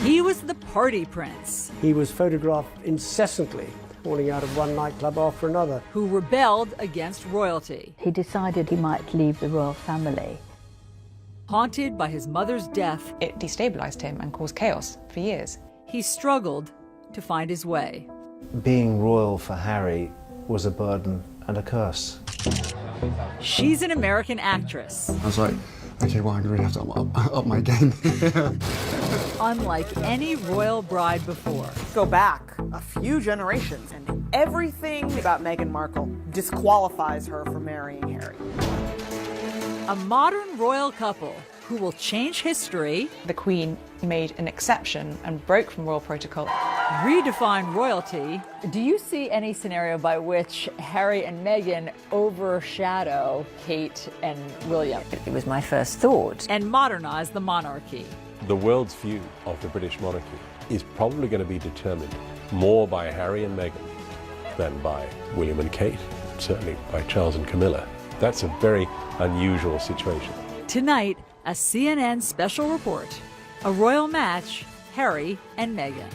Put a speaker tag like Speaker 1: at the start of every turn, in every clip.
Speaker 1: He was the party prince.
Speaker 2: He was photographed incessantly, falling out of one nightclub after another.
Speaker 1: Who rebelled against royalty.
Speaker 3: He decided he might leave the royal family.
Speaker 1: Haunted by his mother's death,
Speaker 4: it destabilized him and caused chaos for years.
Speaker 1: He struggled to find his way.
Speaker 5: Being royal for Harry was a burden and a curse.
Speaker 1: She's an American actress.
Speaker 6: I was like, okay, well, I'm going to really have to up my game.
Speaker 1: Unlike any royal bride before.
Speaker 7: Go back a few generations, and everything about Meghan Markle disqualifies her from marrying Harry.
Speaker 1: A modern royal couple who will change history.
Speaker 4: The Queen made an exception and broke from royal protocol.
Speaker 1: Redefine royalty. Do you see any scenario by which Harry and Meghan overshadow Kate and William?
Speaker 3: It was my first thought.
Speaker 1: And modernize the monarchy.
Speaker 8: The world's view of the British monarchy is probably going to be determined more by Harry and Meghan than by William and Kate, certainly by Charles and Camilla. That's a very unusual situation.
Speaker 1: Tonight, a CNN special report, a royal match, Harry and Meghan.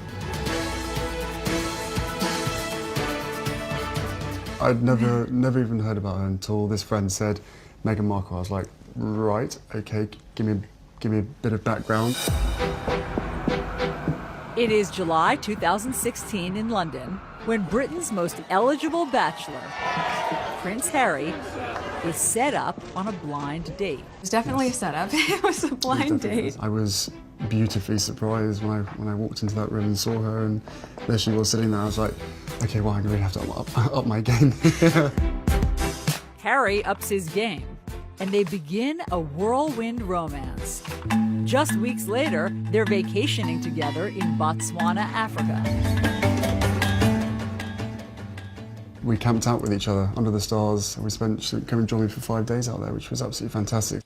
Speaker 6: I'd never even heard about her until this friend said Meghan Markle. I was like, right, okay, give me a bit of background.
Speaker 1: It is July 2016 in London when Britain's most eligible bachelor, Prince Harry, is set up on a blind date.
Speaker 9: It was definitely a setup. It was a blind date.
Speaker 6: I was beautifully surprised when I walked into that room and saw her, and there she was sitting there. I was like, okay, well, I'm going to really have to up my game.
Speaker 1: Harry ups his game, and they begin a whirlwind romance. Just weeks later, they're vacationing together in Botswana, Africa.
Speaker 6: We camped out with each other under the stars. She came and joined me for 5 days out there, which was absolutely fantastic.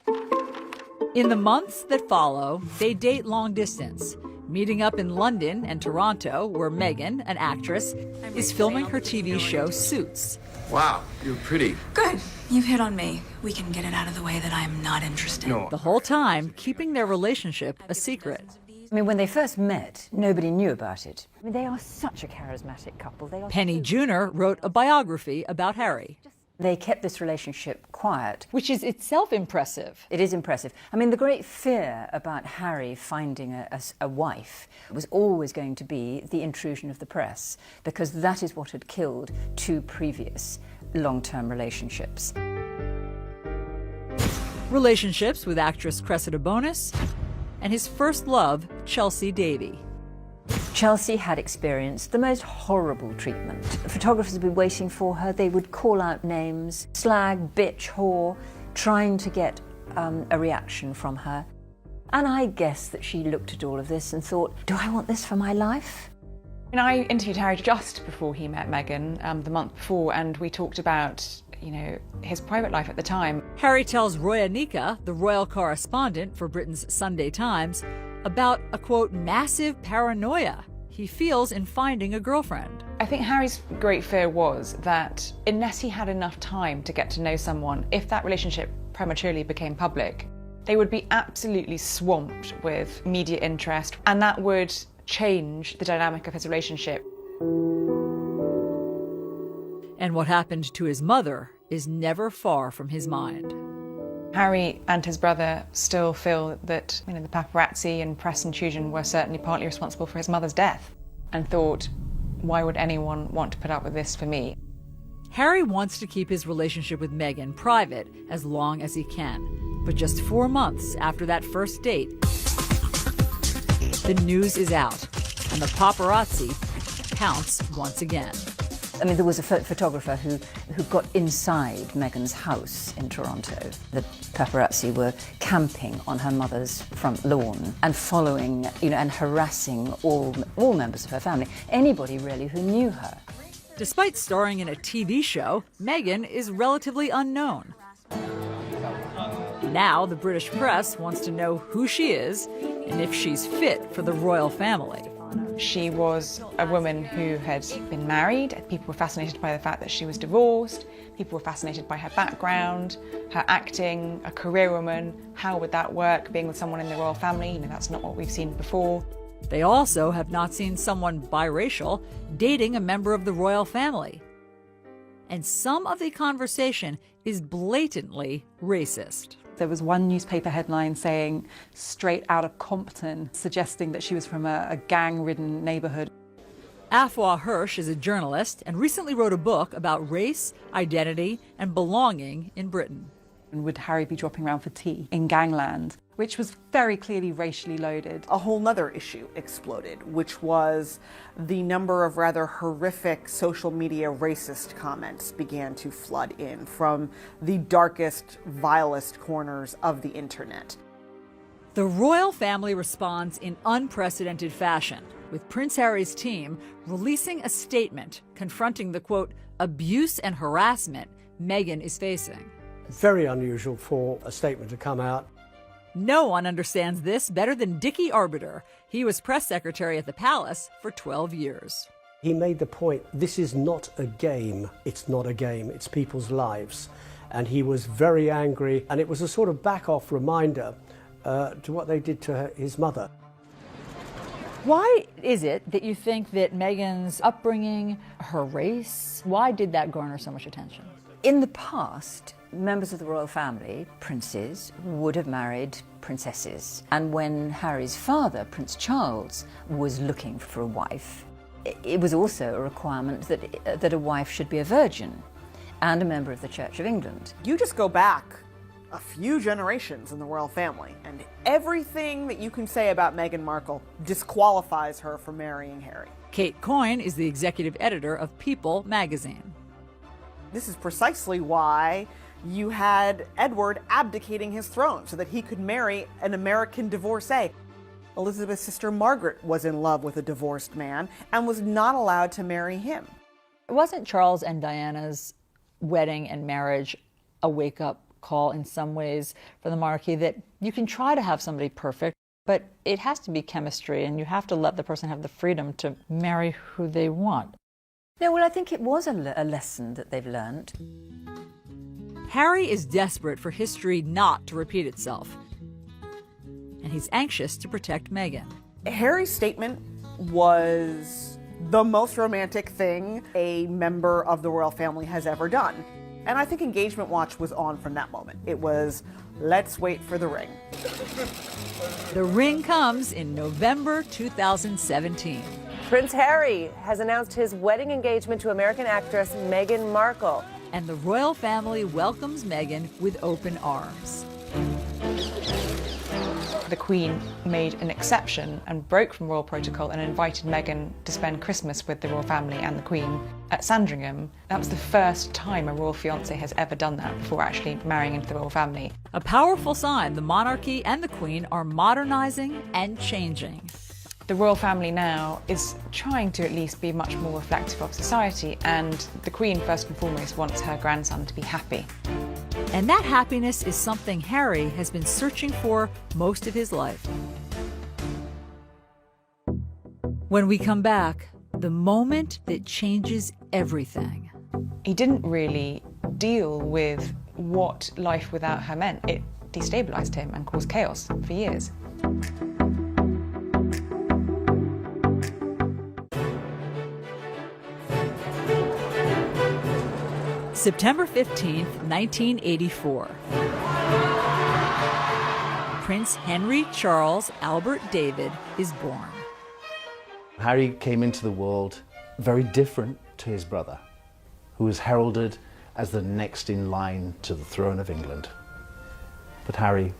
Speaker 1: In the months that follow, they date long distance, meeting up in London and Toronto, where Meghan, an actress, is filming her TV show Suits.
Speaker 10: Wow, you're pretty.
Speaker 9: Good. You've hit on me. We can get it out of the way that I'm not interested.
Speaker 10: No.
Speaker 1: The whole time keeping their relationship a secret.
Speaker 3: I mean, when they first met, nobody knew about it. I mean, they are such a charismatic couple.
Speaker 1: Penny Junor wrote a biography about Harry.
Speaker 3: They kept this relationship quiet.
Speaker 1: Which is itself impressive.
Speaker 3: It is impressive. I mean, the great fear about Harry finding a wife was always going to be the intrusion of the press, because that is what had killed 2 previous long-term relationships.
Speaker 1: Relationships with actress Cressida Bonas and his first love, Chelsea Davy.
Speaker 3: Chelsea had experienced the most horrible treatment. Photographers would be waiting for her. They would call out names, slag, bitch, whore, trying to get a reaction from her. And I guess that she looked at all of this and thought, do I want this for my life?
Speaker 4: And I interviewed Harry just before he met Meghan, the month before, and we talked about, his private life at the time.
Speaker 1: Harry tells Roya Nika, the royal correspondent for Britain's Sunday Times, about a, quote, massive paranoia he feels in finding a girlfriend.
Speaker 4: I think Harry's great fear was that unless he had enough time to get to know someone, if that relationship prematurely became public, they would be absolutely swamped with media interest, and that would change the dynamic of his relationship.
Speaker 1: And what happened to his mother is never far from his mind.
Speaker 4: Harry and his brother still feel that the paparazzi and press intrusion were certainly partly responsible for his mother's death, and thought, why would anyone want to put up with this for me?
Speaker 1: Harry wants to keep his relationship with Meghan private as long as he can. But just 4 months after that first date, the news is out, and the paparazzi pounce once again.
Speaker 3: I mean, there was a photographer who got inside Meghan's house in Toronto. The paparazzi were camping on her mother's front lawn and following, and harassing all members of her family, anybody really who knew her.
Speaker 1: Despite starring in a TV show, Meghan is relatively unknown. Now the British press wants to know who she is and if she's fit for the royal family.
Speaker 4: She was a woman who had been married. People were fascinated by the fact that she was divorced. People were fascinated by her background, her acting, a career woman. How would that work, being with someone in the royal family? That's not what we've seen before.
Speaker 1: They also have not seen someone biracial dating a member of the royal family. And some of the conversation is blatantly racist.
Speaker 10: There was one newspaper headline saying, "Straight out of Compton," suggesting that she was from a gang-ridden neighborhood.
Speaker 1: Afua Hirsch is a journalist and recently wrote a book about race, identity, and belonging in Britain.
Speaker 10: And would Harry be dropping around for tea in gangland, which was very clearly racially loaded.
Speaker 7: A whole nother issue exploded, which was the number of rather horrific social media racist comments began to flood in from the darkest, vilest corners of the internet.
Speaker 1: The royal family responds in unprecedented fashion, with Prince Harry's team releasing a statement confronting the, quote, abuse and harassment Meghan is facing.
Speaker 2: Very unusual for a statement to come out.
Speaker 1: No one understands this better than Dickie Arbiter. He was press secretary at the palace for 12 years.
Speaker 2: He made the point, this is not a game. It's not a game, it's people's lives. And he was very angry, and it was a sort of back-off reminder to what they did to his mother.
Speaker 1: Why is it that you think that Meghan's upbringing, her race, why did that garner so much attention?
Speaker 3: In the past, members of the royal family, princes, would have married princesses. And when Harry's father, Prince Charles, was looking for a wife, it was also a requirement that a wife should be a virgin and a member of the Church of England.
Speaker 7: You just go back a few generations in the royal family, and everything that you can say about Meghan Markle disqualifies her from marrying Harry.
Speaker 1: Kate Coyne is the executive editor of People magazine.
Speaker 7: This is precisely why you had Edward abdicating his throne so that he could marry an American divorcee. Elizabeth's sister Margaret was in love with a divorced man and was not allowed to marry him.
Speaker 1: Wasn't Charles and Diana's wedding and marriage a wake-up call in some ways for the monarchy, that you can try to have somebody perfect, but it has to be chemistry and you have to let the person have the freedom to marry who they want?
Speaker 3: No, well, I think it was a lesson that they've learned.
Speaker 1: Harry is desperate for history not to repeat itself, and he's anxious to protect Meghan.
Speaker 7: Harry's statement was the most romantic thing a member of the royal family has ever done. And I think Engagement Watch was on from that moment. It was, let's wait for the ring.
Speaker 1: The ring comes in November 2017.
Speaker 11: Prince Harry has announced his wedding engagement to American actress Meghan Markle.
Speaker 1: And the royal family welcomes Meghan with open arms.
Speaker 4: The Queen made an exception and broke from royal protocol and invited Meghan to spend Christmas with the royal family and the Queen at Sandringham. That was the first time a royal fiancé has ever done that before actually marrying into the royal family.
Speaker 1: A powerful sign the monarchy and the Queen are modernizing and changing.
Speaker 4: The royal family now is trying to at least be much more reflective of society, and the Queen, first and foremost, wants her grandson to be happy.
Speaker 1: And that happiness is something Harry has been searching for most of his life. When we come back, the moment that changes everything.
Speaker 4: He didn't really deal with what life without her meant. It destabilized him and caused chaos for years.
Speaker 1: September 15th, 1984. Prince Henry Charles Albert David is born.
Speaker 5: Harry came into the world very different to his brother, who was heralded as the next in line to the throne of England. But Harry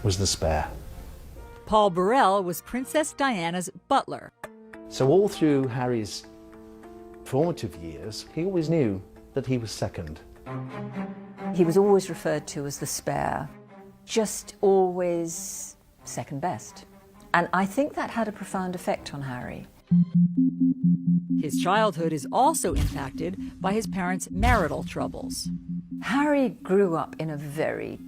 Speaker 5: was the spare.
Speaker 1: Paul Burrell was Princess Diana's butler.
Speaker 5: So all through Harry's formative years, he always knew that he was second.
Speaker 3: He was always referred to as the spare, just always second best. And I think that had a profound effect on Harry.
Speaker 1: His childhood is also impacted by his parents' marital troubles.
Speaker 3: Harry grew up in a very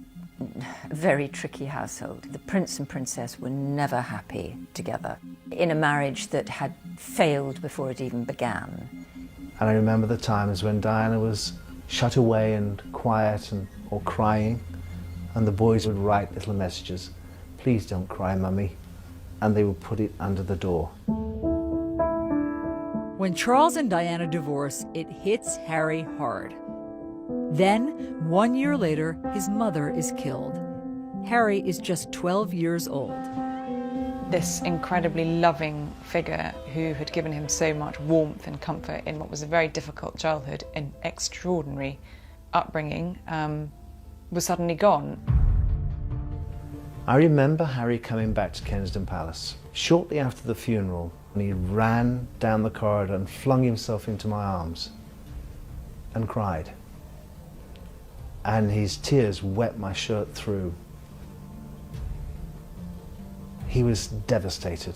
Speaker 3: tricky household. The prince and princess were never happy together, in a marriage that had failed before it even began.
Speaker 5: And I remember the times when Diana was shut away and quiet or crying, and the boys would write little messages. Please don't cry, Mummy. and they would put it under the door.
Speaker 1: When Charles and Diana divorce, it hits Harry hard. Then, 1 year later, his mother is killed. Harry is just 12 years old.
Speaker 4: This incredibly loving figure who had given him so much warmth and comfort in what was a very difficult childhood and extraordinary upbringing was suddenly gone.
Speaker 5: I remember Harry coming back to Kensington Palace shortly after the funeral, and he ran down the corridor and flung himself into my arms and cried. And his tears wet my shirt through. He was devastated.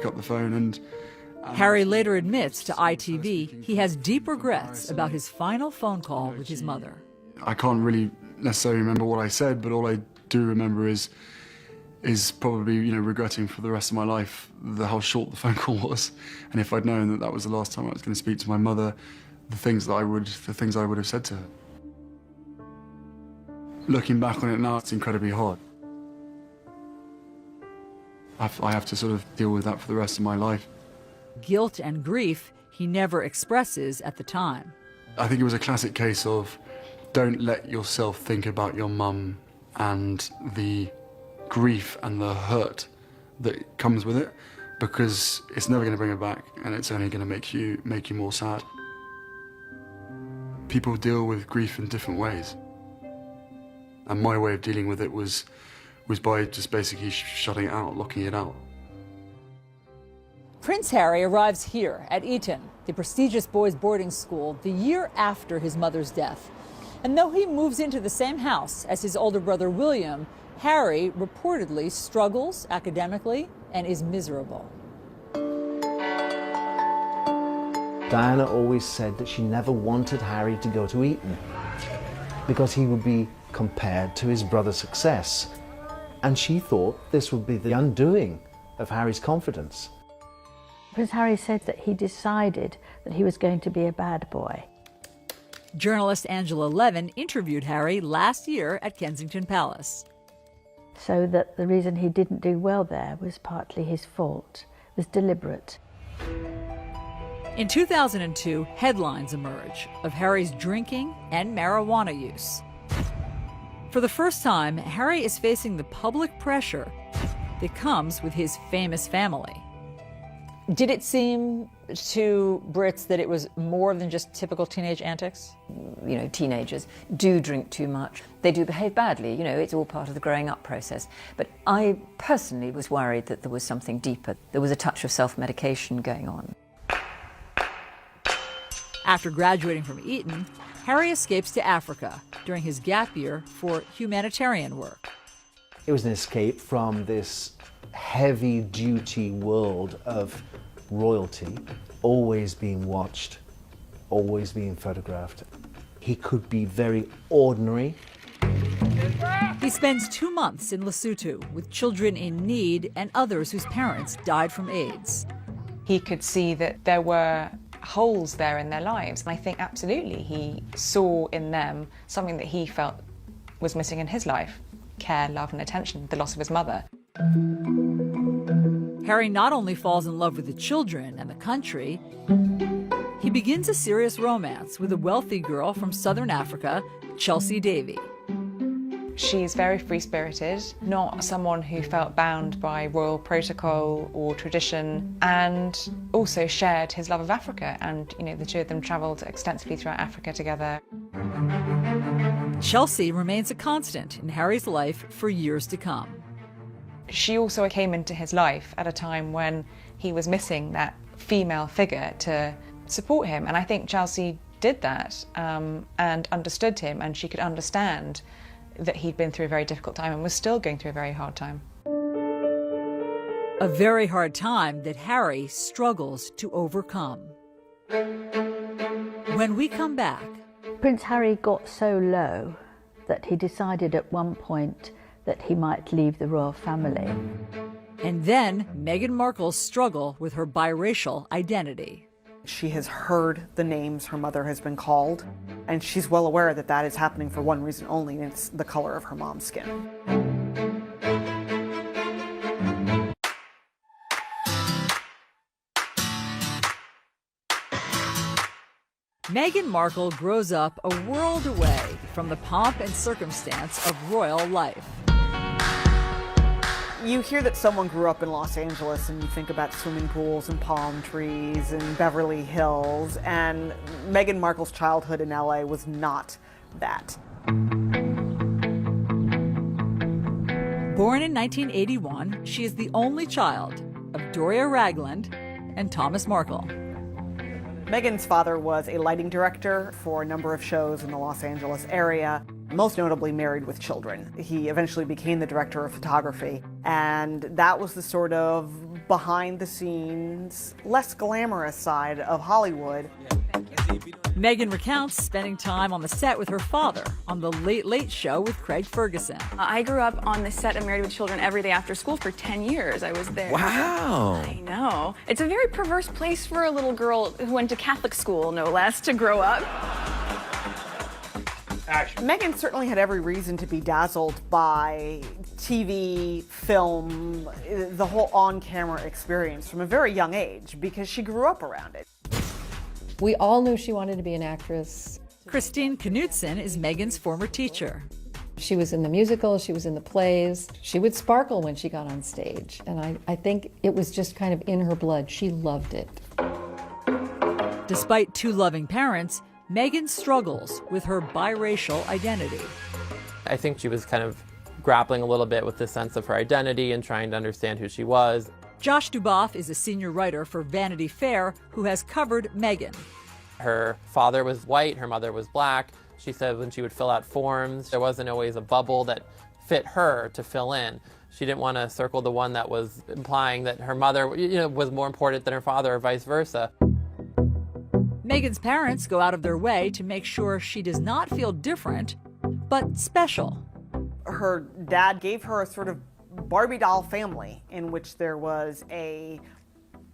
Speaker 6: Got the phone and
Speaker 1: Harry later admits to ITV he has deep regrets about his final phone call with his mother.
Speaker 6: I can't really necessarily remember what I said, but all I do remember is probably, regretting for the rest of my life how short the phone call was. And if I'd known that that was the last time I was going to speak to my mother, the things I would have said to her. Looking back on it now, it's incredibly hard. I have to sort of deal with that for the rest of my life.
Speaker 1: Guilt and grief he never expresses at the time.
Speaker 6: I think it was a classic case of don't let yourself think about your mum and the grief and the hurt that comes with it, because it's never going to bring her back, and it's only going to make you more sad. People deal with grief in different ways, and my way of dealing with it was by just basically shutting it out, locking it out.
Speaker 1: Prince Harry arrives here at Eton, the prestigious boys' boarding school, the year after his mother's death. And though he moves into the same house as his older brother William, Harry reportedly struggles academically and is miserable.
Speaker 5: Diana always said that she never wanted Harry to go to Eton because he would be compared to his brother's success. And she thought this would be the undoing of Harry's confidence.
Speaker 12: Prince Harry said that he decided that he was going to be a bad boy.
Speaker 1: Journalist Angela Levin interviewed Harry last year at Kensington Palace.
Speaker 12: So that the reason he didn't do well there was partly his fault, it was deliberate.
Speaker 1: In 2002, headlines emerge of Harry's drinking and marijuana use. For the first time, Harry is facing the public pressure that comes with his famous family. Did it seem to Brits that it was more than just typical teenage antics?
Speaker 3: Teenagers do drink too much. They do behave badly, it's all part of the growing up process. But I personally was worried that there was something deeper. There was a touch of self-medication going on.
Speaker 1: After graduating from Eton, Harry escapes to Africa during his gap year for humanitarian work.
Speaker 5: It was an escape from this heavy-duty world of royalty, always being watched, always being photographed. He could be very ordinary.
Speaker 1: He spends 2 months in Lesotho with children in need and others whose parents died from AIDS.
Speaker 4: He could see that there were holes there in their lives. And I think absolutely he saw in them something that he felt was missing in his life: care, love and attention, the loss of his mother.
Speaker 1: Harry not only falls in love with the children and the country, he begins a serious romance with a wealthy girl from southern Africa, Chelsea Davy.
Speaker 4: She's very free-spirited, not someone who felt bound by royal protocol or tradition, and also shared his love of Africa, and the two of them travelled extensively throughout Africa together.
Speaker 1: Chelsea remains a constant in Harry's life for years to come.
Speaker 4: She also came into his life at a time when he was missing that female figure to support him, and I think Chelsea did that and understood him, and she could understand that he'd been through a very difficult time and was still going through a very hard time.
Speaker 1: A very hard time that Harry struggles to overcome. When we come back,
Speaker 12: Prince Harry got so low that he decided at one point that he might leave the royal family.
Speaker 1: And then Meghan Markle's struggle with her biracial identity.
Speaker 7: She has heard the names her mother has been called, and she's well aware that that is happening for one reason only, and it's the color of her mom's skin.
Speaker 1: Meghan Markle grows up a world away from the pomp and circumstance of royal life.
Speaker 7: You hear that someone grew up in Los Angeles and you think about swimming pools and palm trees and Beverly Hills, and Meghan Markle's childhood in LA was not that.
Speaker 1: Born in 1981, she is the only child of Doria Ragland and Thomas Markle.
Speaker 7: Meghan's father was a lighting director for a number of shows in the Los Angeles area, most notably Married with Children. He eventually became the director of photography, and that was the sort of behind-the-scenes, less glamorous side of Hollywood.
Speaker 1: Meghan recounts spending time on the set with her father on The Late Late Show with Craig Ferguson.
Speaker 9: I grew up on the set of Married with Children every day after school for 10 years. I was there.
Speaker 13: Wow.
Speaker 9: I know. It's a very perverse place for a little girl who went to Catholic school, no less, to grow up.
Speaker 7: Action. Meghan certainly had every reason to be dazzled by TV, film, the whole on-camera experience from a very young age because she grew up around it.
Speaker 14: We all knew she wanted to be an actress.
Speaker 1: Christine Knutson is Meghan's former teacher.
Speaker 14: She was in the musicals, she was in the plays. She would sparkle when she got on stage, and I think it was just kind of in her blood. She loved it.
Speaker 1: Despite two loving parents, Meghan struggles with her biracial identity.
Speaker 15: I think she was kind of grappling a little bit with the sense of her identity and trying to understand who she was.
Speaker 1: Josh Duboff is a senior writer for Vanity Fair who has covered Meghan.
Speaker 15: Her father was white, her mother was black. She said when she would fill out forms, there wasn't always a bubble that fit her to fill in. She didn't want to circle the one that was implying that her mother, was more important than her father or vice versa.
Speaker 1: Meghan's parents go out of their way to make sure she does not feel different, but special.
Speaker 7: Her dad gave her a sort of Barbie doll family in which there was a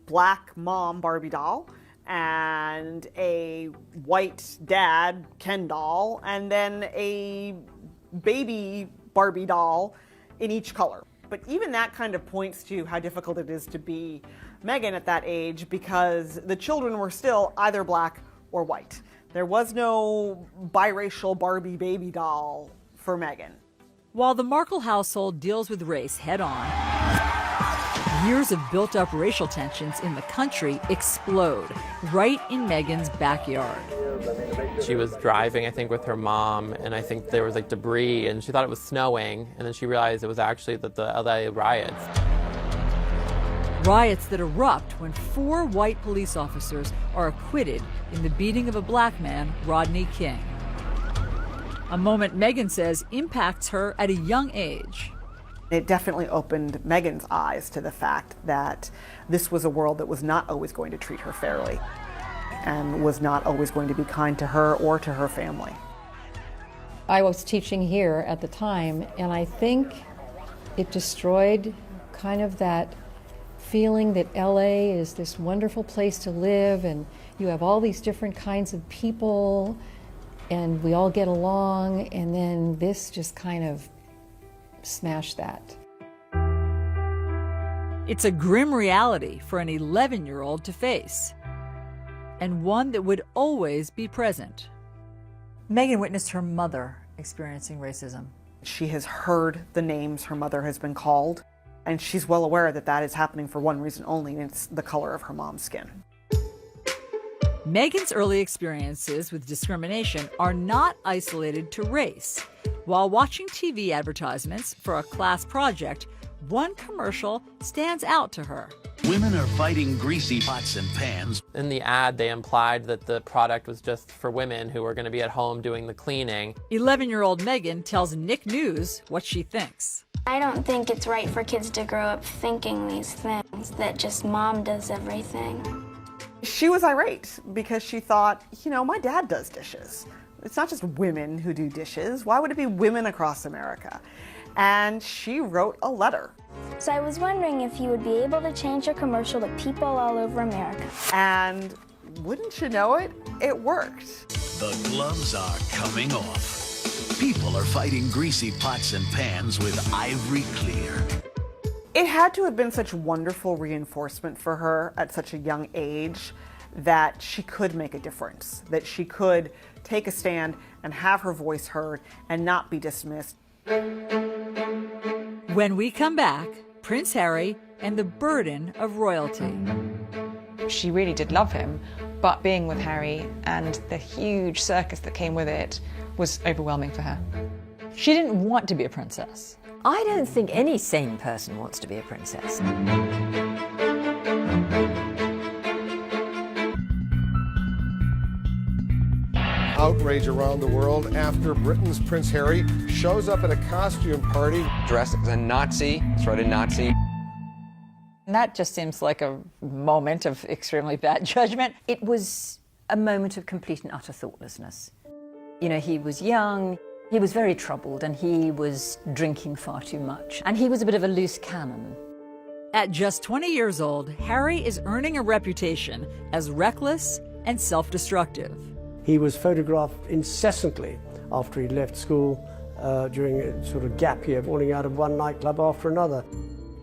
Speaker 7: black mom Barbie doll and a white dad Ken doll and then a baby Barbie doll in each color. But even that kind of points to how difficult it is to be Meghan at that age because the children were still either black or white. There was no biracial Barbie baby doll for Meghan.
Speaker 1: While the Markle household deals with race head-on, years of built-up racial tensions in the country explode right in Meghan's backyard.
Speaker 15: She was driving, I think, with her mom, and I think there was like debris, and she thought it was snowing, and then she realized it was actually the LA riots.
Speaker 1: Riots that erupt when 4 white police officers are acquitted in the beating of a black man, Rodney King. A moment Meghan says impacts her at a young age.
Speaker 7: It definitely opened Meghan's eyes to the fact that this was a world that was not always going to treat her fairly and was not always going to be kind to her or to her family.
Speaker 14: I was teaching here at the time, and I think it destroyed kind of that feeling that LA is this wonderful place to live and you have all these different kinds of people and we all get along, and then this just kind of smashed that.
Speaker 1: It's a grim reality for an 11-year-old to face, and one that would always be present. Meghan witnessed her mother experiencing racism.
Speaker 7: She has heard the names her mother has been called, and she's well aware that that is happening for one reason only, and it's the color of her mom's skin.
Speaker 1: Meghan's early experiences with discrimination are not isolated to race. While watching TV advertisements for a class project, one commercial stands out to her.
Speaker 13: Women are fighting greasy pots and pans.
Speaker 15: In the ad, they implied that the product was just for women who were going to be at home doing the cleaning.
Speaker 1: 11-year-old Meghan tells Nick News what she thinks.
Speaker 16: I don't think it's right for kids to grow up thinking these things, that just mom does everything.
Speaker 7: She was irate because she thought, my dad does dishes. It's not just women who do dishes. Why would it be women across America? And she wrote a letter.
Speaker 16: So I was wondering if you would be able to change your commercial to people all over America.
Speaker 7: And wouldn't you know it, it worked.
Speaker 13: The gloves are coming off. People are fighting greasy pots and pans with Ivory Clear.
Speaker 7: It had to have been such wonderful reinforcement for her at such a young age that she could make a difference, that she could take a stand and have her voice heard and not be dismissed.
Speaker 1: When we come back, Prince Harry and the burden of royalty.
Speaker 4: She really did love him, but being with Harry and the huge circus that came with it was overwhelming for her.
Speaker 1: She didn't want to be a princess.
Speaker 3: I don't think any sane person wants to be a princess.
Speaker 17: Outrage around the world after Britain's Prince Harry shows up at a costume party
Speaker 18: dressed as a Nazi, sort of Nazi.
Speaker 1: And that just seems like a moment of extremely bad judgment.
Speaker 3: It was a moment of complete and utter thoughtlessness. You know, he was young, he was very troubled, and he was drinking far too much. And he was a bit of a loose cannon.
Speaker 1: At just 20 years old, Harry is earning a reputation as reckless and self-destructive.
Speaker 2: He was photographed incessantly after he left school during a sort of gap year, falling out of one nightclub after another.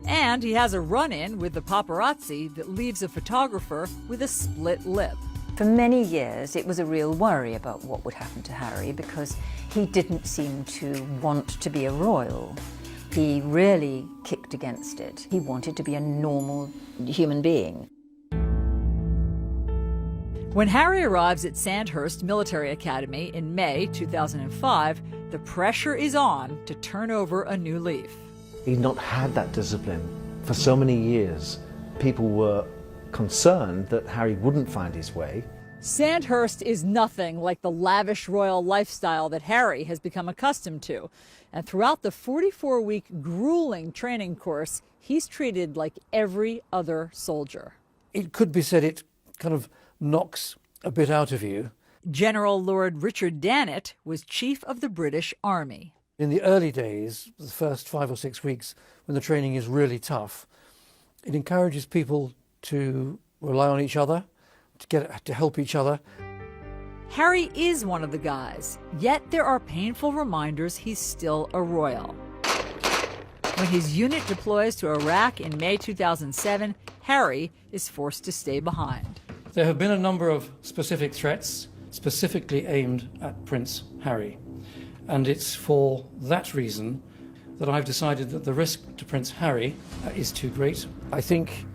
Speaker 1: And he has a run-in with the paparazzi that leaves a photographer with a split lip.
Speaker 3: For many years, it was a real worry about what would happen to Harry because he didn't seem to want to be a royal. He really kicked against it. He wanted to be a normal human being.
Speaker 1: When Harry arrives at Sandhurst Military Academy in May 2005, the pressure is on to turn over a new leaf.
Speaker 5: He'd not had that discipline for so many years. People were concerned that Harry wouldn't find his way.
Speaker 1: Sandhurst is nothing like the lavish royal lifestyle that Harry has become accustomed to. And throughout the 44-week grueling training course, he's treated like every other soldier.
Speaker 19: It could be said it kind of knocks a bit out of you.
Speaker 1: General Lord Richard Dannett was chief of the British Army.
Speaker 19: In the early days, the first 5 or 6 weeks, when the training is really tough, it encourages people to rely on each other, to help each other.
Speaker 1: Harry is one of the guys, yet there are painful reminders he's still a royal. When his unit deploys to Iraq in May 2007, Harry is forced to stay behind.
Speaker 19: There have been a number of specific threats, specifically aimed at Prince Harry. And it's for that reason that I've decided that the risk to Prince Harry is too great. I think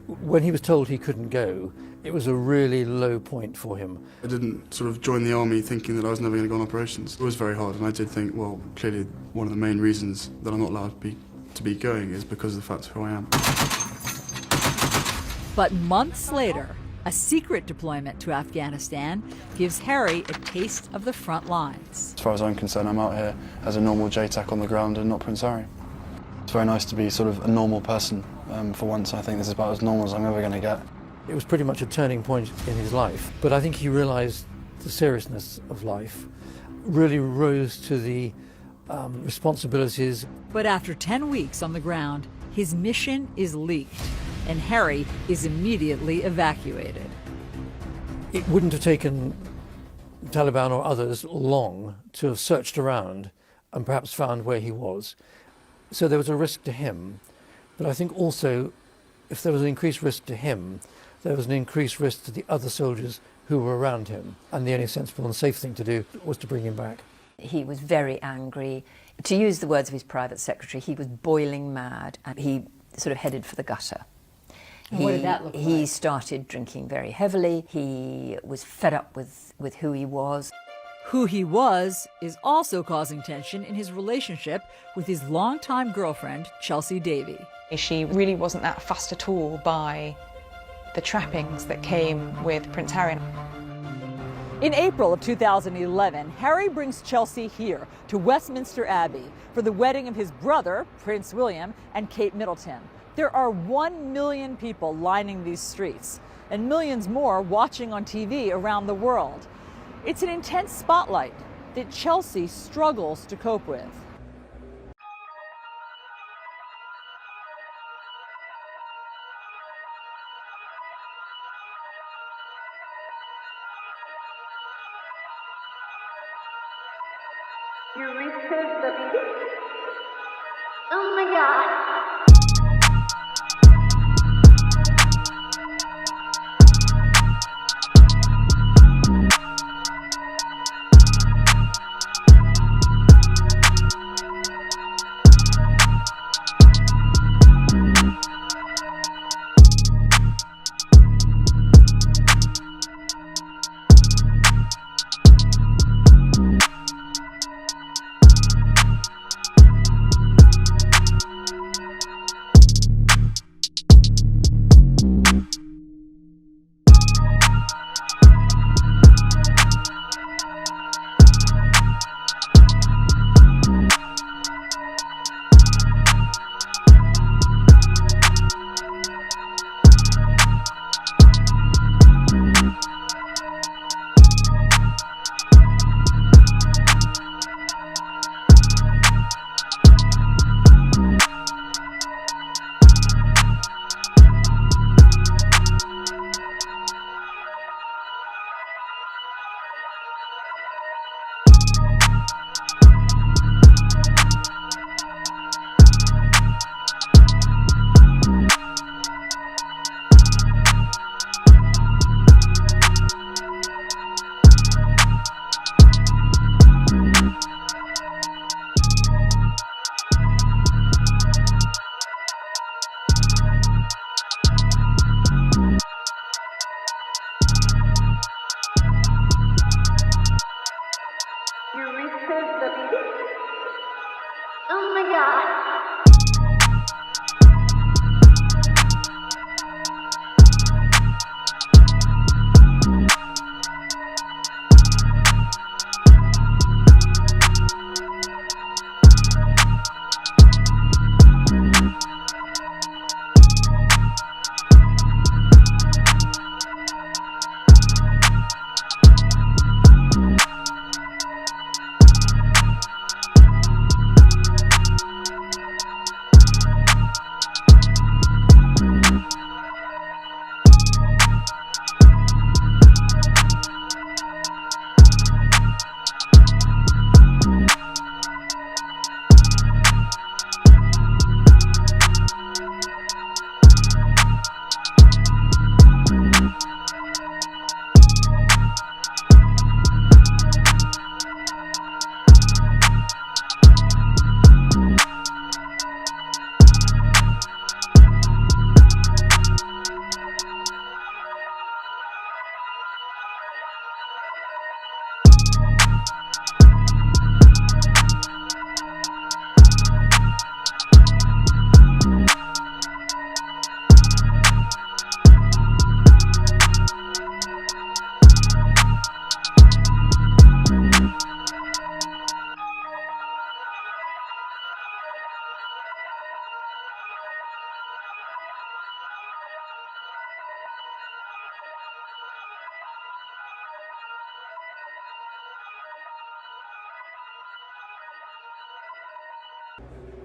Speaker 19: when he was told he couldn't go, it was a really low point for him.
Speaker 6: I didn't sort of join the army thinking that I was never going to go on operations. It was very hard, and I did think, well, clearly one of the main reasons that I'm not allowed to be going is because of the fact of who I am.
Speaker 1: But months later, a secret deployment to Afghanistan gives Harry a taste of the front lines.
Speaker 6: As far as I'm concerned, I'm out here as a normal JTAC on the ground and not Prince Harry. It's very nice to be sort of a normal person for once. I think this is about as normal as I'm ever going to get.
Speaker 19: It was pretty much a turning point in his life, but I think he realised the seriousness of life, really rose to the responsibilities.
Speaker 1: But after 10 weeks on the ground, his mission is leaked, and Harry is immediately evacuated.
Speaker 19: It wouldn't have taken Taliban or others long to have searched around and perhaps found where he was. So there was a risk to him, but I think also if there was an increased risk to him, there was an increased risk to the other soldiers who were around him, and the only sensible and safe thing to do was to bring him back.
Speaker 3: He was very angry. To use the words of his private secretary, he was boiling mad, and he sort of headed for the gutter.
Speaker 1: What did that look like?
Speaker 3: He started drinking very heavily. He was fed up with who he was.
Speaker 1: Who he was is also causing tension in his relationship with his longtime girlfriend, Chelsea Davy.
Speaker 4: She really wasn't that fussed at all by the trappings that came with Prince Harry.
Speaker 1: In April of 2011, Harry brings Chelsea here to Westminster Abbey for the wedding of his brother, Prince William, and Kate Middleton. There are 1 million people lining these streets, and millions more watching on TV around the world. It's an intense spotlight that Chelsea struggles to cope with.
Speaker 20: You reached the peak. Oh my God.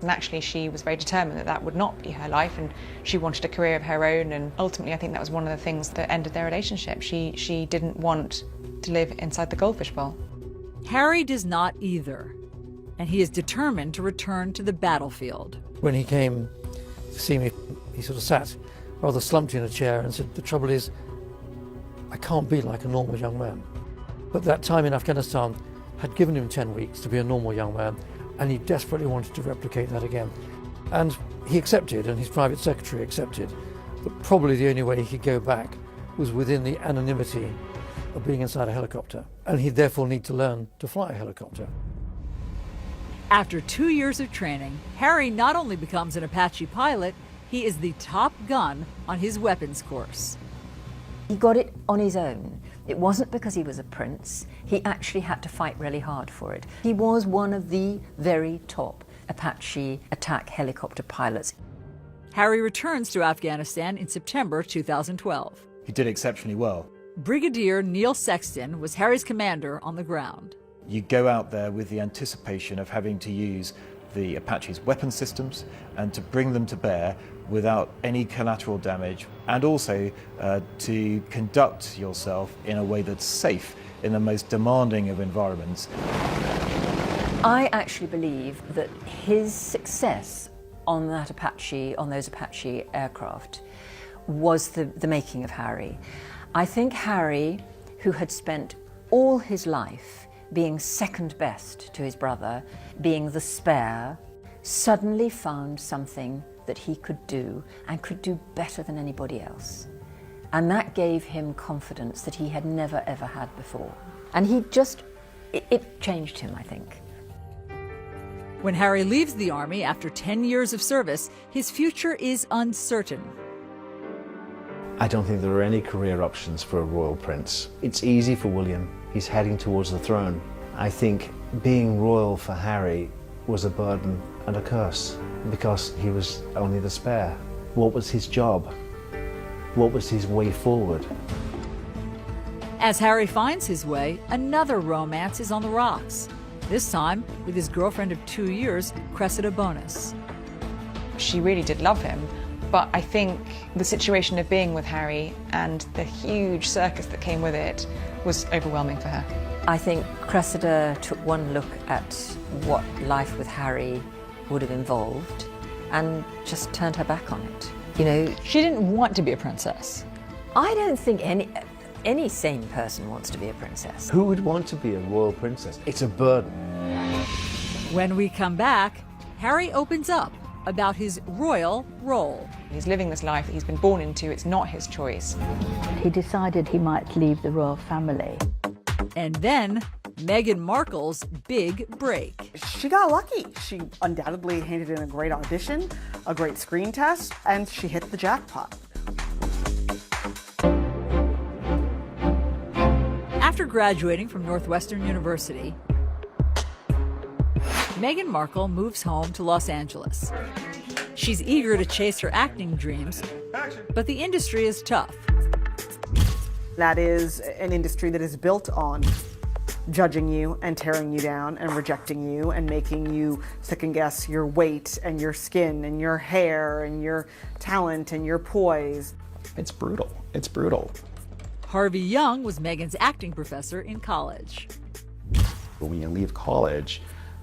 Speaker 4: And actually she was very determined that that would not be her life, and she wanted a career of her own, and ultimately I think that was one of the things that ended their relationship. She didn't want to live inside the goldfish bowl.
Speaker 1: Harry does not either, and he is determined to return to the battlefield.
Speaker 19: When he came to see me, he sort of sat rather slumped in a chair and said, "The trouble is, I can't be like a normal young man." But that time in Afghanistan had given him 10 weeks to be a normal young man, and he desperately wanted to replicate that again. And he accepted, and his private secretary accepted, that probably the only way he could go back was within the anonymity of being inside a helicopter, and he'd therefore need to learn to fly a helicopter.
Speaker 1: After 2 years of training, Harry not only becomes an Apache pilot, he is the top gun on his weapons course.
Speaker 3: He got it on his own. It wasn't because he was a prince. He actually had to fight really hard for it. He was one of the very top Apache attack helicopter pilots.
Speaker 1: Harry returns to Afghanistan in September 2012.
Speaker 21: He did exceptionally well.
Speaker 1: Brigadier Neil Sexton was Harry's commander on the ground.
Speaker 21: You go out there with the anticipation of having to use the Apache's weapon systems and to bring them to bear without any collateral damage, and also to conduct yourself in a way that's safe in the most demanding of environments.
Speaker 3: I actually believe that his success on those Apache aircraft was the making of Harry. I think Harry, who had spent all his life being second best to his brother, being the spare, suddenly found something that he could do, and could do better than anybody else. And that gave him confidence that he had never ever had before. And it changed him, I think.
Speaker 1: When Harry leaves the army after 10 years of service, his future is uncertain.
Speaker 5: I don't think there are any career options for a royal prince. It's easy for William. He's heading towards the throne. I think being royal for Harry was a burden and a curse because he was only the spare. What was his job? What was his way forward?
Speaker 1: As Harry finds his way, another romance is on the rocks. This time with his girlfriend of 2 years, Cressida Bonus.
Speaker 4: She really did love him, but I think the situation of being with Harry and the huge circus that came with it was overwhelming for her.
Speaker 3: I think Cressida took one look at what life with Harry would have involved and just turned her back on it. You know,
Speaker 1: she didn't want to be a princess.
Speaker 3: I don't think any sane person wants to be a princess.
Speaker 5: Who would want to be a royal princess? It's a burden.
Speaker 1: When we come back, Harry opens up about his royal role.
Speaker 4: He's living this life that he's been born into. It's not his choice.
Speaker 12: He decided he might leave the royal family.
Speaker 1: And then Meghan Markle's big break.
Speaker 7: She got lucky. She undoubtedly handed in a great audition, a great screen test, and she hit the jackpot.
Speaker 1: After graduating from Northwestern University, Meghan Markle moves home to Los Angeles. She's eager to chase her acting dreams, but the industry is tough.
Speaker 7: That is an industry that is built on judging you and tearing you down and rejecting you and making you second guess your weight and your skin and your hair and your talent and your poise.
Speaker 22: It's brutal. It's brutal.
Speaker 1: Harvey Young was Meghan's acting professor in college.
Speaker 22: When you leave college,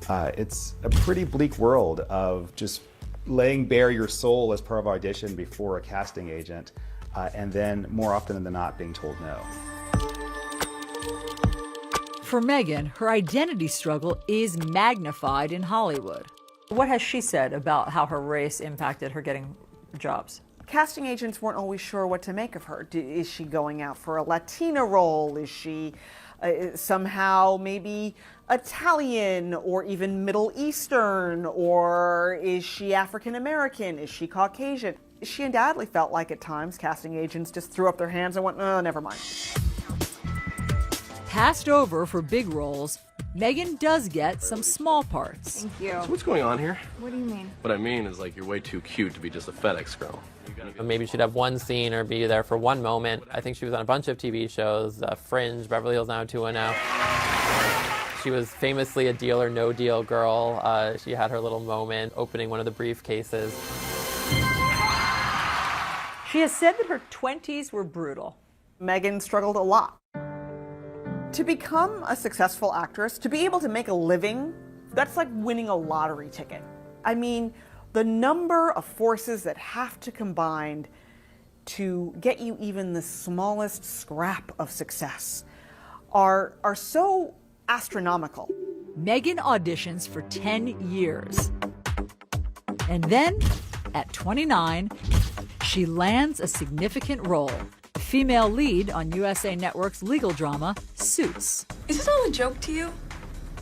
Speaker 22: it's a pretty bleak world of just laying bare your soul as part of audition before a casting agent, and then more often than not being told no.
Speaker 1: For Meghan, her identity struggle is magnified in Hollywood. What has she said about how her race impacted her getting jobs?
Speaker 7: Casting agents weren't always sure what to make of her. Is she going out for a Latina role? Is she somehow maybe Italian or even Middle Eastern? Or is she African American? Is she Caucasian? She undoubtedly felt like at times casting agents just threw up their hands and went, oh, never mind.
Speaker 1: Passed over for big roles, Meghan does get some small parts.
Speaker 9: Thank you.
Speaker 23: So what's going on here?
Speaker 9: What do you mean?
Speaker 23: What I mean is, like, you're way too cute to be just a FedEx girl.
Speaker 15: Maybe she'd have one scene or be there for one moment. I think she was on a bunch of TV shows, Fringe, Beverly Hills 90210. She was famously a deal or no deal girl. She had her little moment opening one of the briefcases.
Speaker 1: She has said that her 20s were brutal.
Speaker 7: Meghan struggled a lot. To become a successful actress, to be able to make a living, that's like winning a lottery ticket. I mean, the number of forces that have to combine to get you even the smallest scrap of success are so astronomical.
Speaker 1: Meghan auditions for 10 years. And then, at 29, she lands a significant role. The female lead on USA Network's legal drama, Suits.
Speaker 9: Is this all a joke to you?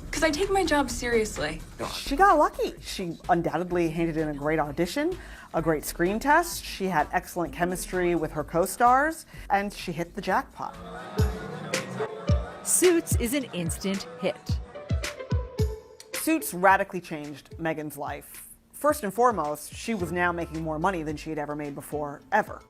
Speaker 9: Because I take my job seriously.
Speaker 7: She got lucky. She undoubtedly handed in a great audition, a great screen test. She had excellent chemistry with her co-stars, and she hit the jackpot.
Speaker 1: Suits is an instant hit.
Speaker 7: Suits radically changed Meghan's life. First and foremost, she was now making more money than she had ever made before, ever.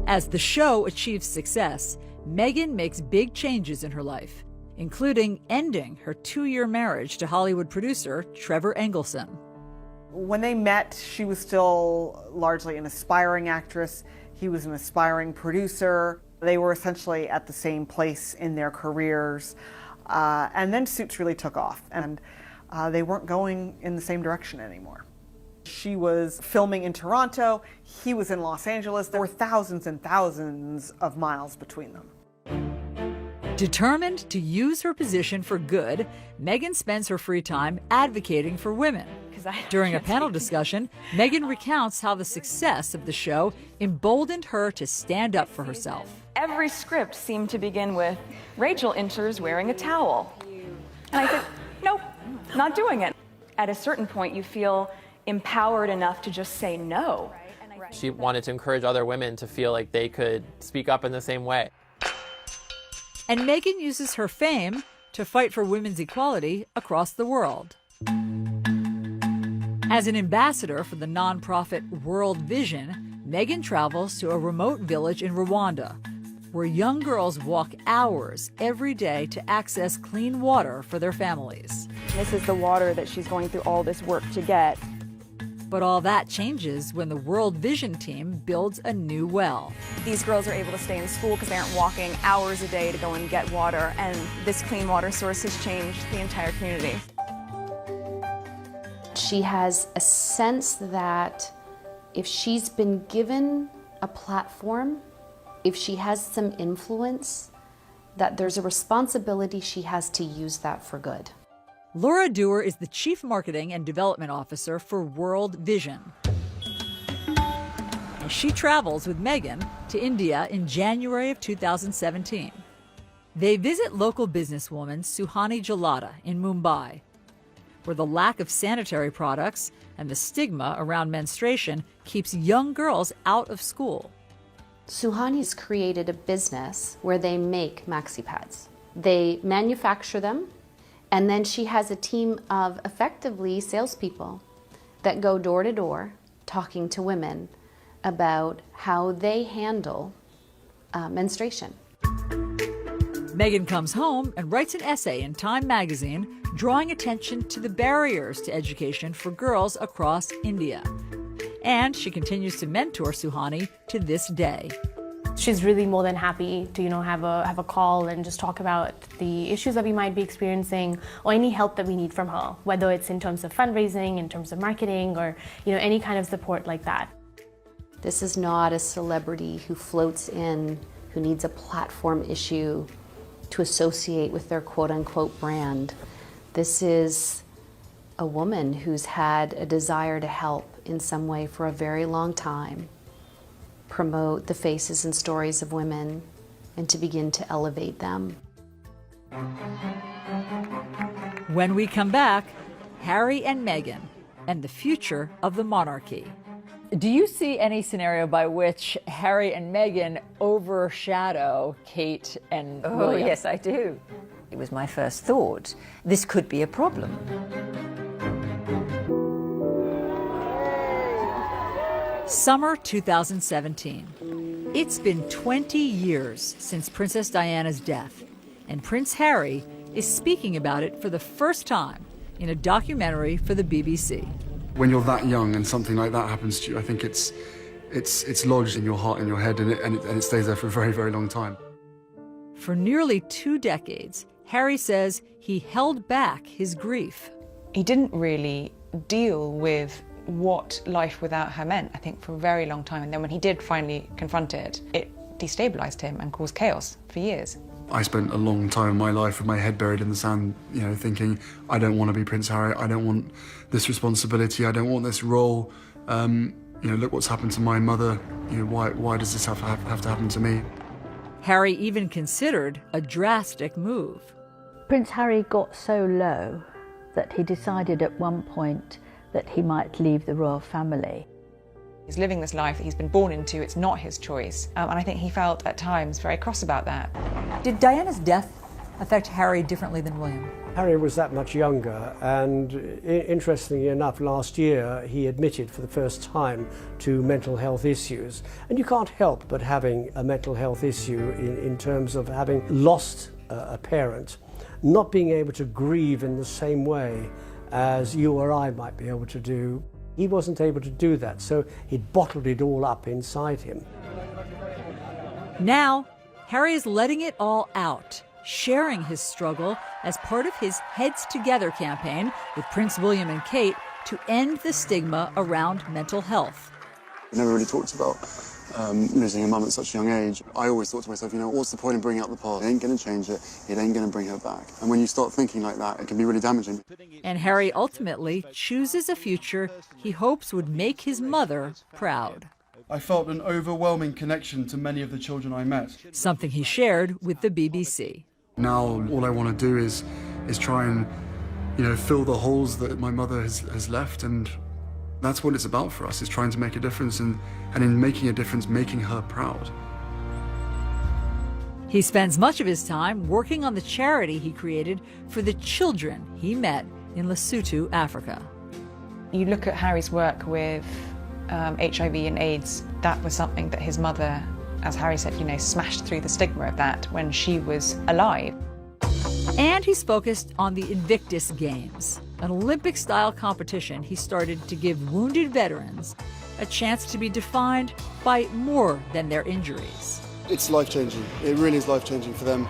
Speaker 1: As the show achieves success, Meghan makes big changes in her life, including ending her 2-year marriage to Hollywood producer Trevor Engelson.
Speaker 7: When they met, she was still largely an aspiring actress. He was an aspiring producer. They were essentially at the same place in their careers. And then Suits really took off, and they weren't going in the same direction anymore. She was filming in Toronto. He was in Los Angeles. There were thousands and thousands of miles between them.
Speaker 1: Determined to use her position for good, Meghan spends her free time advocating for women. During a panel discussion, Meghan recounts how the success of the show emboldened her to stand up for herself.
Speaker 9: Every script seemed to begin with, Rachel enters wearing a towel. And I said, nope, not doing it. At a certain point, you feel empowered enough to just say no.
Speaker 15: She wanted to encourage other women to feel like they could speak up in the same way.
Speaker 1: And Meghan uses her fame to fight for women's equality across the world. As an ambassador for the nonprofit World Vision, Meghan travels to a remote village in Rwanda, where young girls walk hours every day to access clean water for their families.
Speaker 8: This is the water that she's going through all this work to get.
Speaker 1: But all that changes when the World Vision team builds a new well.
Speaker 9: These girls are able to stay in school because they aren't walking hours a day to go and get water, and this clean water source has changed the entire community.
Speaker 10: She has a sense that if she's been given a platform, if she has some influence, that there's a responsibility she has to use that for good.
Speaker 1: Laura Dewar is the Chief Marketing and Development Officer for World Vision. And she travels with Meghan to India in January of 2017. They visit local businesswoman Suhani Jalata in Mumbai, where the lack of sanitary products and the stigma around menstruation keeps young girls out of school.
Speaker 10: Suhani's created a business where they make maxi pads. They manufacture them, and then she has a team of effectively salespeople that go door to door talking to women about how they handle menstruation.
Speaker 1: Meghan comes home and writes an essay in Time magazine drawing attention to the barriers to education for girls across India. And she continues to mentor Suhani to this day.
Speaker 11: She's really more than happy to, have a call and just talk about the issues that we might be experiencing or any help that we need from her, whether it's in terms of fundraising, in terms of marketing, or any kind of support like that.
Speaker 10: This is not a celebrity who floats in, who needs a platform issue to associate with their quote-unquote brand. This is a woman who's had a desire to help in some way for a very long time, promote the faces and stories of women, and to begin to elevate them.
Speaker 1: When we come back, Harry and Meghan and the future of the monarchy. Do you see any scenario by which Harry and Meghan overshadow Kate and William?
Speaker 3: Oh, yes, I do. It was my first thought. This could be a problem.
Speaker 1: Summer 2017. It's been 20 years since Princess Diana's death, and Prince Harry is speaking about it for the first time in a documentary for the BBC.
Speaker 6: When you're that young and something like that happens to you, I think it's lodged in your heart and your head, and it stays there for a very, very long time.
Speaker 1: For nearly 2 decades, Harry says he held back his grief.
Speaker 4: He didn't really deal with what life without her meant, I think, for a very long time. And then when he did finally confront it, it destabilized him and caused chaos for years.
Speaker 6: I spent a long time in my life with my head buried in the sand, thinking, I don't want to be Prince Harry, I don't want this responsibility, I don't want this role. Look what's happened to my mother, why does this have to happen to me?
Speaker 1: Harry even considered a drastic move.
Speaker 12: Prince Harry got so low that he decided at one point that he might leave the royal family.
Speaker 4: He's living this life that he's been born into, it's not his choice. And I think he felt at times very cross about that.
Speaker 1: Did Diana's death affect Harry differently than William?
Speaker 2: Harry was that much younger, and interestingly enough, last year he admitted for the first time to mental health issues. And you can't help but having a mental health issue in terms of having lost a parent, not being able to grieve in the same way as you or I might be able to do. He wasn't able to do that, so he'd bottled it all up inside him.
Speaker 1: Now, Harry is letting it all out, sharing his struggle as part of his Heads Together campaign with Prince William and Kate to end the stigma around mental health.
Speaker 6: I never really talked about losing a mum at such a young age. I always thought to myself, what's the point in bringing up the past? It ain't going to change it. It ain't going to bring her back. And when you start thinking like that, it can be really damaging.
Speaker 1: And Harry ultimately chooses a future he hopes would make his mother proud.
Speaker 6: I felt an overwhelming connection to many of the children I met.
Speaker 1: Something he shared with the BBC.
Speaker 6: Now, all I want to do is try and, fill the holes that my mother has left, and that's what it's about for us, is trying to make a difference, and in making a difference, making her proud.
Speaker 1: He spends much of his time working on the charity he created for the children he met in Lesotho, Africa.
Speaker 4: You look at Harry's work with HIV and AIDS, that was something that his mother, as Harry said, smashed through the stigma of that when she was alive.
Speaker 1: And he's focused on the Invictus Games, an Olympic-style competition he started to give wounded veterans a chance to be defined by more than their injuries.
Speaker 6: It's life-changing. It really is life-changing for them.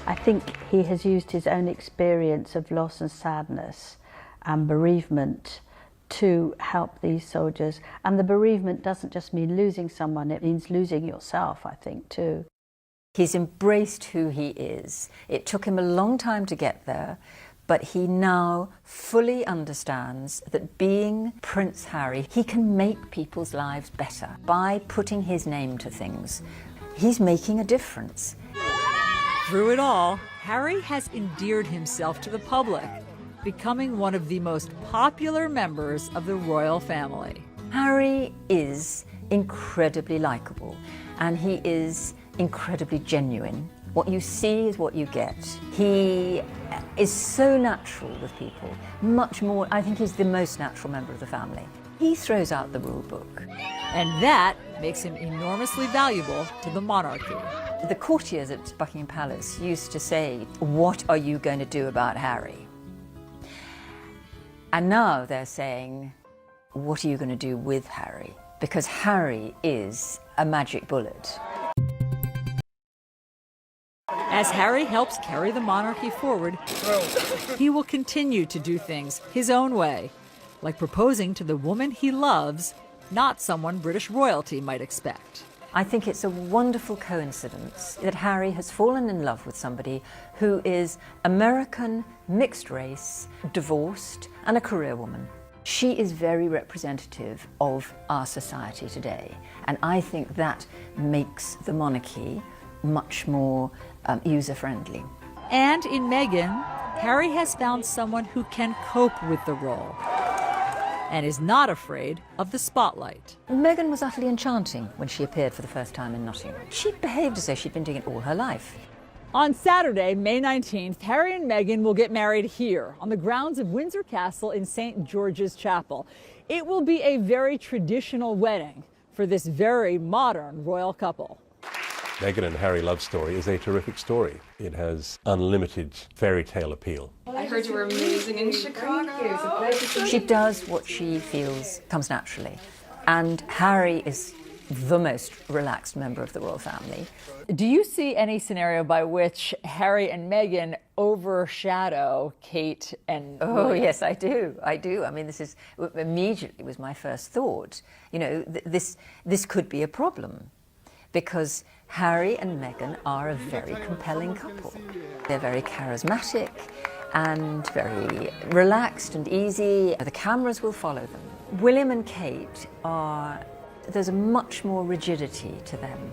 Speaker 12: I think he has used his own experience of loss and sadness and bereavement to help these soldiers. And the bereavement doesn't just mean losing someone, it means losing yourself, I think, too.
Speaker 3: He's embraced who he is. It took him a long time to get there, but he now fully understands that being Prince Harry, he can make people's lives better by putting his name to things. He's making a difference.
Speaker 1: Through it all, Harry has endeared himself to the public, becoming one of the most popular members of the royal family.
Speaker 3: Harry is incredibly likable, and he is incredibly genuine. What you see is what you get. He is so natural with people, much more, I think he's the most natural member of the family. He throws out the rule book.
Speaker 1: And that makes him enormously valuable to the monarchy.
Speaker 3: The courtiers at Buckingham Palace used to say, "What are you going to do about Harry?" And now they're saying, "What are you going to do with Harry?" Because Harry is a magic bullet.
Speaker 1: As Harry helps carry the monarchy forward, he will continue to do things his own way, like proposing to the woman he loves, not someone British royalty might expect.
Speaker 3: I think it's a wonderful coincidence that Harry has fallen in love with somebody who is American, mixed race, divorced, and a career woman. She is very representative of our society today, and I think that makes the monarchy much more user-friendly.
Speaker 1: And in Meghan, Harry has found someone who can cope with the role and is not afraid of the spotlight.
Speaker 3: Meghan was utterly enchanting when she appeared for the first time in Nottingham. She behaved as though she'd been doing it all her life.
Speaker 1: On Saturday, May 19th, Harry and Meghan will get married here on the grounds of Windsor Castle in St. George's Chapel. It will be a very traditional wedding for this very modern royal couple.
Speaker 13: Meghan and Harry love story is a terrific story. It has unlimited fairy tale appeal.
Speaker 9: I heard you were amazing in Chicago.
Speaker 3: She does what she feels comes naturally. And Harry is the most relaxed member of the royal family.
Speaker 1: Do you see any scenario by which Harry and Meghan overshadow Kate and
Speaker 3: Oh,
Speaker 1: William?
Speaker 3: yes, I do. I do. I mean, this is immediately was my first thought. You know, this could be a problem because Harry and Meghan are a very compelling couple. They're very charismatic and very relaxed and easy. The cameras will follow them. William and Kate there's a much more rigidity to them,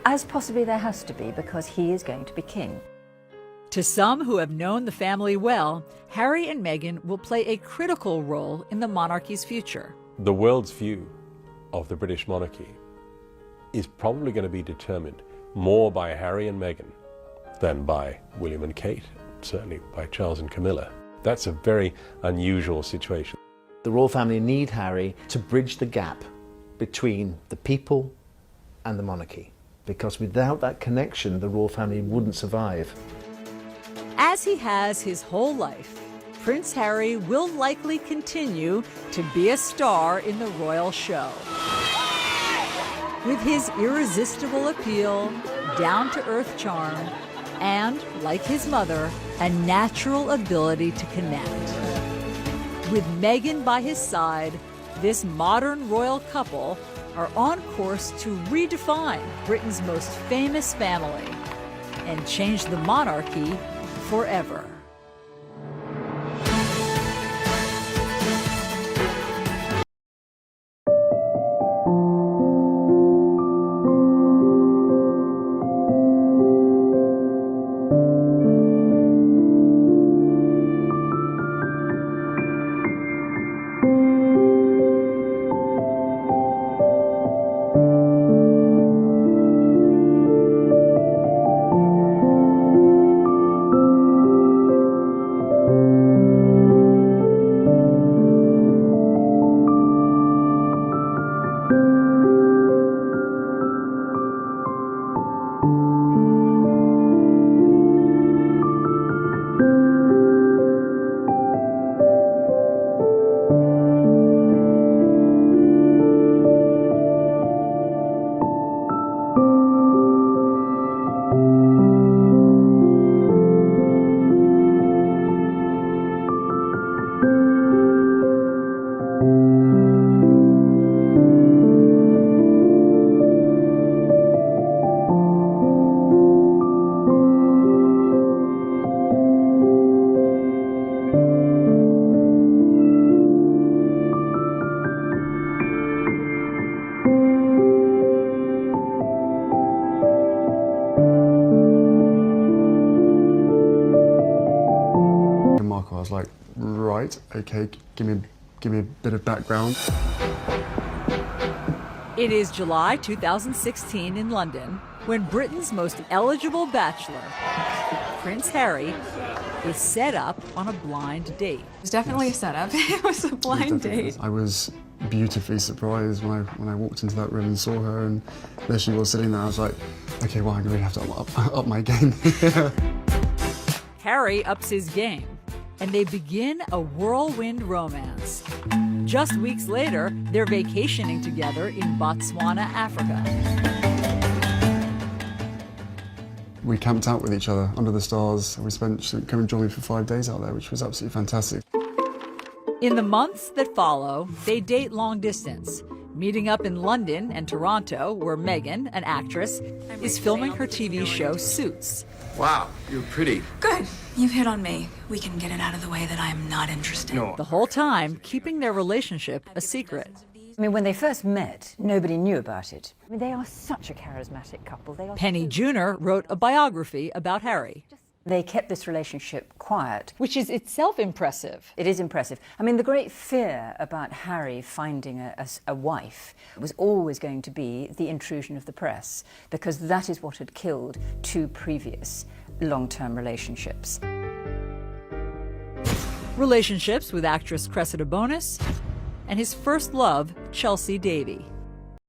Speaker 3: as possibly there has to be because he is going to be king.
Speaker 1: To some who have known the family well, Harry and Meghan will play a critical role in the monarchy's future.
Speaker 13: The world's view of the British monarchy is probably going to be determined more by Harry and Meghan than by William and Kate, certainly by Charles and Camilla. That's a very unusual situation.
Speaker 5: The royal family need Harry to bridge the gap between the people and the monarchy, because without that connection, the royal family wouldn't survive.
Speaker 1: As he has his whole life, Prince Harry will likely continue to be a star in the royal show. With his irresistible appeal, down-to-earth charm, and, like his mother, a natural ability to connect. With Meghan by his side, this modern royal couple are on course to redefine Britain's most famous family and change the monarchy forever.
Speaker 6: I was like, right, okay, give me a bit of background.
Speaker 1: It is July 2016 in London when Britain's most eligible bachelor, Prince Harry, is set up on a blind date.
Speaker 9: It was definitely a setup. It was a blind date.
Speaker 6: I was beautifully surprised when I walked into that room and saw her, and there she was sitting there. I was like, okay, well, I'm going to have to up my game.
Speaker 1: Harry ups his game, and they begin a whirlwind romance. Just weeks later, they're vacationing together in Botswana, Africa.
Speaker 6: We camped out with each other under the stars. She came and joined me for 5 days out there, which was absolutely fantastic.
Speaker 1: In the months that follow, they date long distance, meeting up in London and Toronto, where Meghan, an actress, is filming her TV show Suits.
Speaker 18: Wow, you're pretty.
Speaker 9: Good. You've hit on me. We can get it out of the way that I am not interested.
Speaker 18: No.
Speaker 1: The whole time keeping their relationship a secret.
Speaker 3: I mean, when they first met, nobody knew about it. I mean, they are such a charismatic couple.
Speaker 1: Penny Junor wrote a biography about Harry.
Speaker 3: They kept this relationship quiet.
Speaker 1: Which is itself impressive.
Speaker 3: It is impressive. I mean, the great fear about Harry finding a wife was always going to be the intrusion of the press, because that is what had killed 2 previous long-term relationships.
Speaker 1: Relationships with actress Cressida Bonas and his first love, Chelsea Davy.